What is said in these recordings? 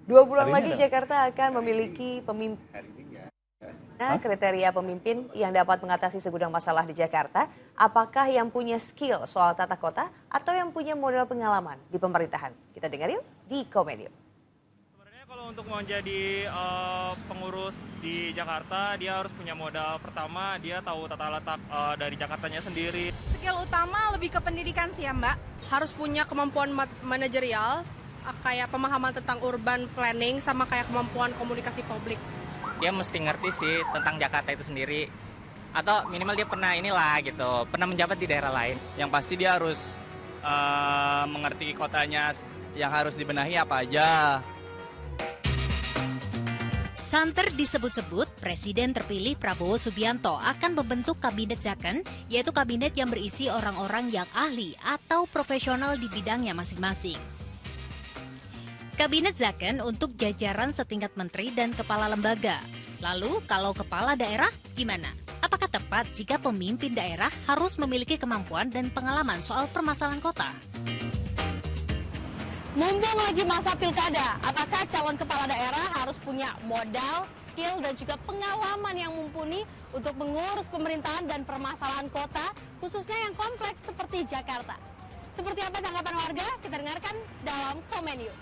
2 bulan lagi Jakarta akan memiliki kriteria pemimpin yang dapat mengatasi segudang masalah di Jakarta. Apakah yang punya skill soal tata kota atau yang punya modal pengalaman di pemerintahan? Kita dengar yuk di Komedium. Sebenarnya kalau untuk mau jadi pengurus di Jakarta, dia harus punya modal. Pertama, dia tahu tata letak dari Jakartanya sendiri. Skill utama lebih ke pendidikan sih ya Mbak. Harus punya kemampuan manajerial, kayak pemahaman tentang urban planning sama kayak kemampuan komunikasi publik. Dia mesti ngerti sih tentang Jakarta itu sendiri. Atau minimal dia pernah pernah menjabat di daerah lain. Yang pasti dia harus mengerti kotanya, yang harus dibenahi apa aja. Santer disebut-sebut, Presiden terpilih Prabowo Subianto akan membentuk Kabinet Zakon, yaitu kabinet yang berisi orang-orang yang ahli atau profesional di bidangnya masing-masing. Kabinet Zakon untuk jajaran setingkat menteri dan kepala lembaga. Lalu, kalau kepala daerah, gimana? Apakah tepat jika pemimpin daerah harus memiliki kemampuan dan pengalaman soal permasalahan kota? Mumpung lagi masa pilkada, apakah calon kepala daerah harus punya modal, skill, dan juga pengalaman yang mumpuni untuk mengurus pemerintahan dan permasalahan kota, khususnya yang kompleks seperti Jakarta? Seperti apa tanggapan warga? Kita dengarkan dalam Komedium.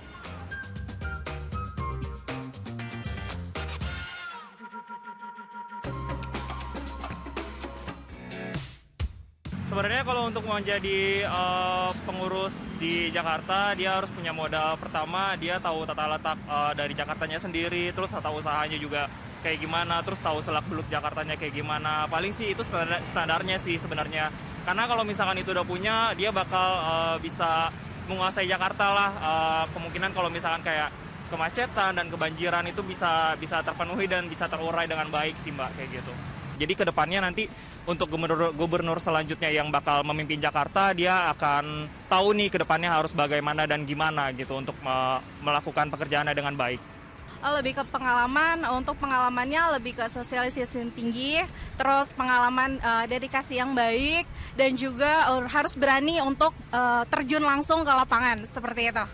Sebenarnya kalau untuk mau jadi pengurus di Jakarta, dia harus punya modal. Pertama, dia tahu tata letak dari Jakartanya sendiri, terus tata usahanya juga kayak gimana, terus tahu selak-beluk Jakartanya kayak gimana. Paling sih itu standarnya sih sebenarnya. Karena kalau misalkan itu udah punya, dia bakal bisa menguasai Jakarta lah. Kemungkinan kalau misalkan kayak kemacetan dan kebanjiran itu bisa terpenuhi dan bisa terurai dengan baik sih Mbak, kayak gitu. Jadi ke depannya nanti untuk gubernur selanjutnya yang bakal memimpin Jakarta, dia akan tahu nih ke depannya harus bagaimana dan gimana gitu untuk melakukan pekerjaannya dengan baik. Lebih ke pengalaman, untuk pengalamannya lebih ke sosialisasi yang tinggi, terus pengalaman dedikasi yang baik, dan juga harus berani untuk terjun langsung ke lapangan, seperti itu.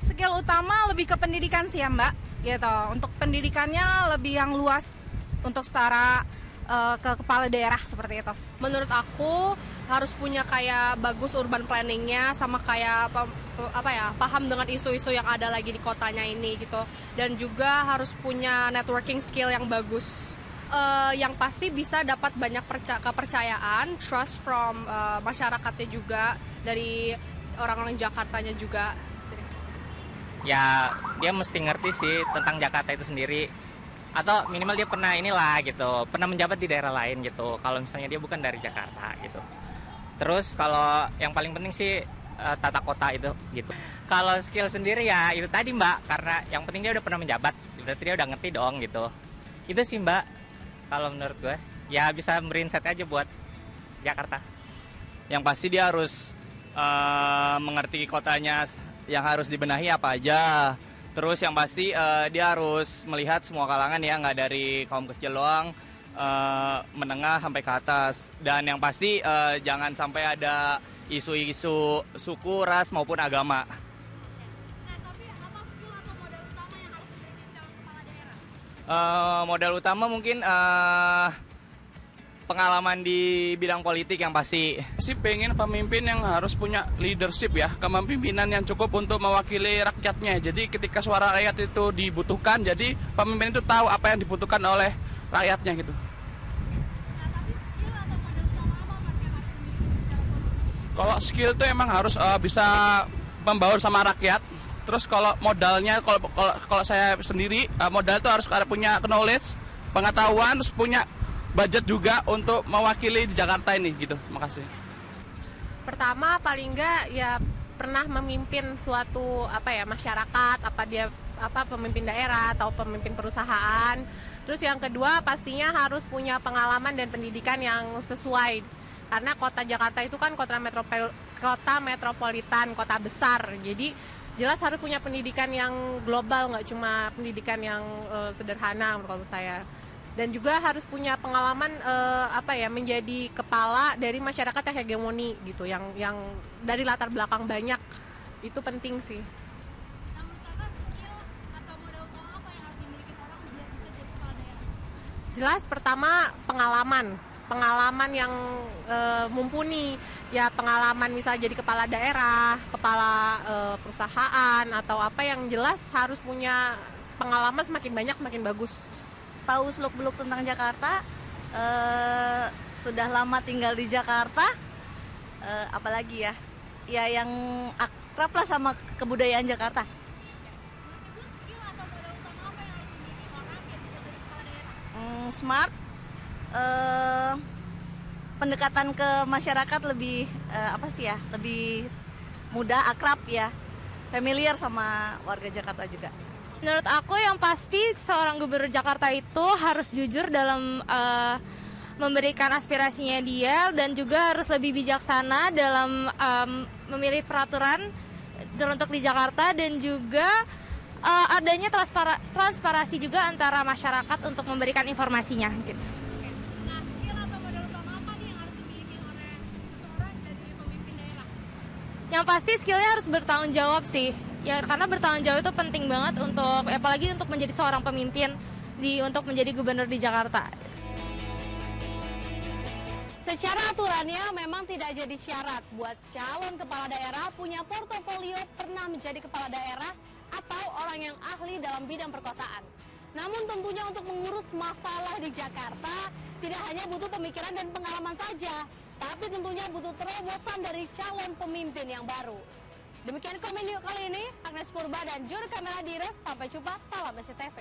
Skill utama lebih ke pendidikan sih ya Mbak, gitu. Untuk pendidikannya lebih yang luas untuk setara ke kepala daerah seperti itu. Menurut aku harus punya kayak bagus urban planningnya sama kayak paham dengan isu-isu yang ada lagi di kotanya ini gitu. Dan juga harus punya networking skill yang bagus. Yang pasti bisa dapat banyak kepercayaan, trust from masyarakatnya juga, dari orang-orang Jakartanya juga. Ya, dia mesti ngerti sih tentang Jakarta itu sendiri. Atau minimal dia pernah pernah menjabat di daerah lain gitu. Kalau misalnya dia bukan dari Jakarta gitu. Terus kalau yang paling penting sih tata kota itu gitu. Kalau skill sendiri ya itu tadi Mbak, karena yang penting dia udah pernah menjabat, berarti dia udah ngerti dong gitu. Itu sih Mbak, kalau menurut gue. Ya bisa merinset aja buat Jakarta. Yang pasti dia harus mengerti kotanya, yang harus dibenahi apa aja. Terus yang pasti dia harus melihat semua kalangan ya, nggak dari kaum kecil doang, menengah sampai ke atas. Dan yang pasti jangan sampai ada isu-isu suku, ras maupun agama. Nah, tapi apa skill atau modal utama yang harus dimiliki calon kepala daerah? Modal utama mungkin pengalaman di bidang politik yang pasti. Sih pengen pemimpin yang harus punya leadership ya, kepemimpinan yang cukup untuk mewakili rakyatnya. Jadi ketika suara rakyat itu dibutuhkan, jadi pemimpin itu tahu apa yang dibutuhkan oleh rakyatnya gitu. Nah, tapi skill atau modal utama apa Mas yang harus dimiliki? Kalau skill itu emang harus bisa membaur sama rakyat. Terus kalau modalnya, kalau saya sendiri, modal itu harus punya knowledge, pengetahuan, terus punya budget juga untuk mewakili di Jakarta ini gitu. Makasih. Pertama paling enggak ya pernah memimpin suatu masyarakat, pemimpin daerah atau pemimpin perusahaan. Terus yang kedua pastinya harus punya pengalaman dan pendidikan yang sesuai. Karena kota Jakarta itu kan kota metropolitan, kota besar. Jadi jelas harus punya pendidikan yang global, nggak cuma pendidikan yang sederhana menurut saya. Dan juga harus punya pengalaman menjadi kepala dari masyarakat yang hegemoni gitu, yang dari latar belakang banyak. Itu penting sih. Nah, menurut Kakak skill atau modal Jelas pertama pengalaman yang mumpuni, ya pengalaman misalnya jadi kepala daerah, kepala perusahaan atau apa, yang jelas harus punya pengalaman semakin banyak semakin bagus. Tahu seluk-beluk tentang Jakarta, sudah lama tinggal di Jakarta, apalagi ya yang akrab lah sama kebudayaan Jakarta. Smart, pendekatan ke masyarakat lebih lebih mudah, akrab ya, familiar sama warga Jakarta juga. Menurut aku yang pasti seorang gubernur Jakarta itu harus jujur dalam memberikan aspirasinya dia, dan juga harus lebih bijaksana dalam memilih peraturan untuk di Jakarta, dan juga adanya transparansi juga antara masyarakat untuk memberikan informasinya gitu. Nah, skill atau modal utama apa nih yang harus dimiliki oleh seseorang jadi pemimpin daerah? Yang pasti skillnya harus bertanggung jawab sih. Ya, karena bertanggung jawab itu penting banget untuk, apalagi untuk menjadi seorang pemimpin untuk menjadi gubernur di Jakarta. Secara aturannya memang tidak jadi syarat buat calon kepala daerah punya portofolio pernah menjadi kepala daerah atau orang yang ahli dalam bidang perkotaan. Namun tentunya untuk mengurus masalah di Jakarta tidak hanya butuh pemikiran dan pengalaman saja, tapi tentunya butuh terobosan dari calon pemimpin yang baru. Demikian Komen Yuk kali ini, Agnes Purba dan juru kamera Dires. Sampai jumpa, salam SCTV.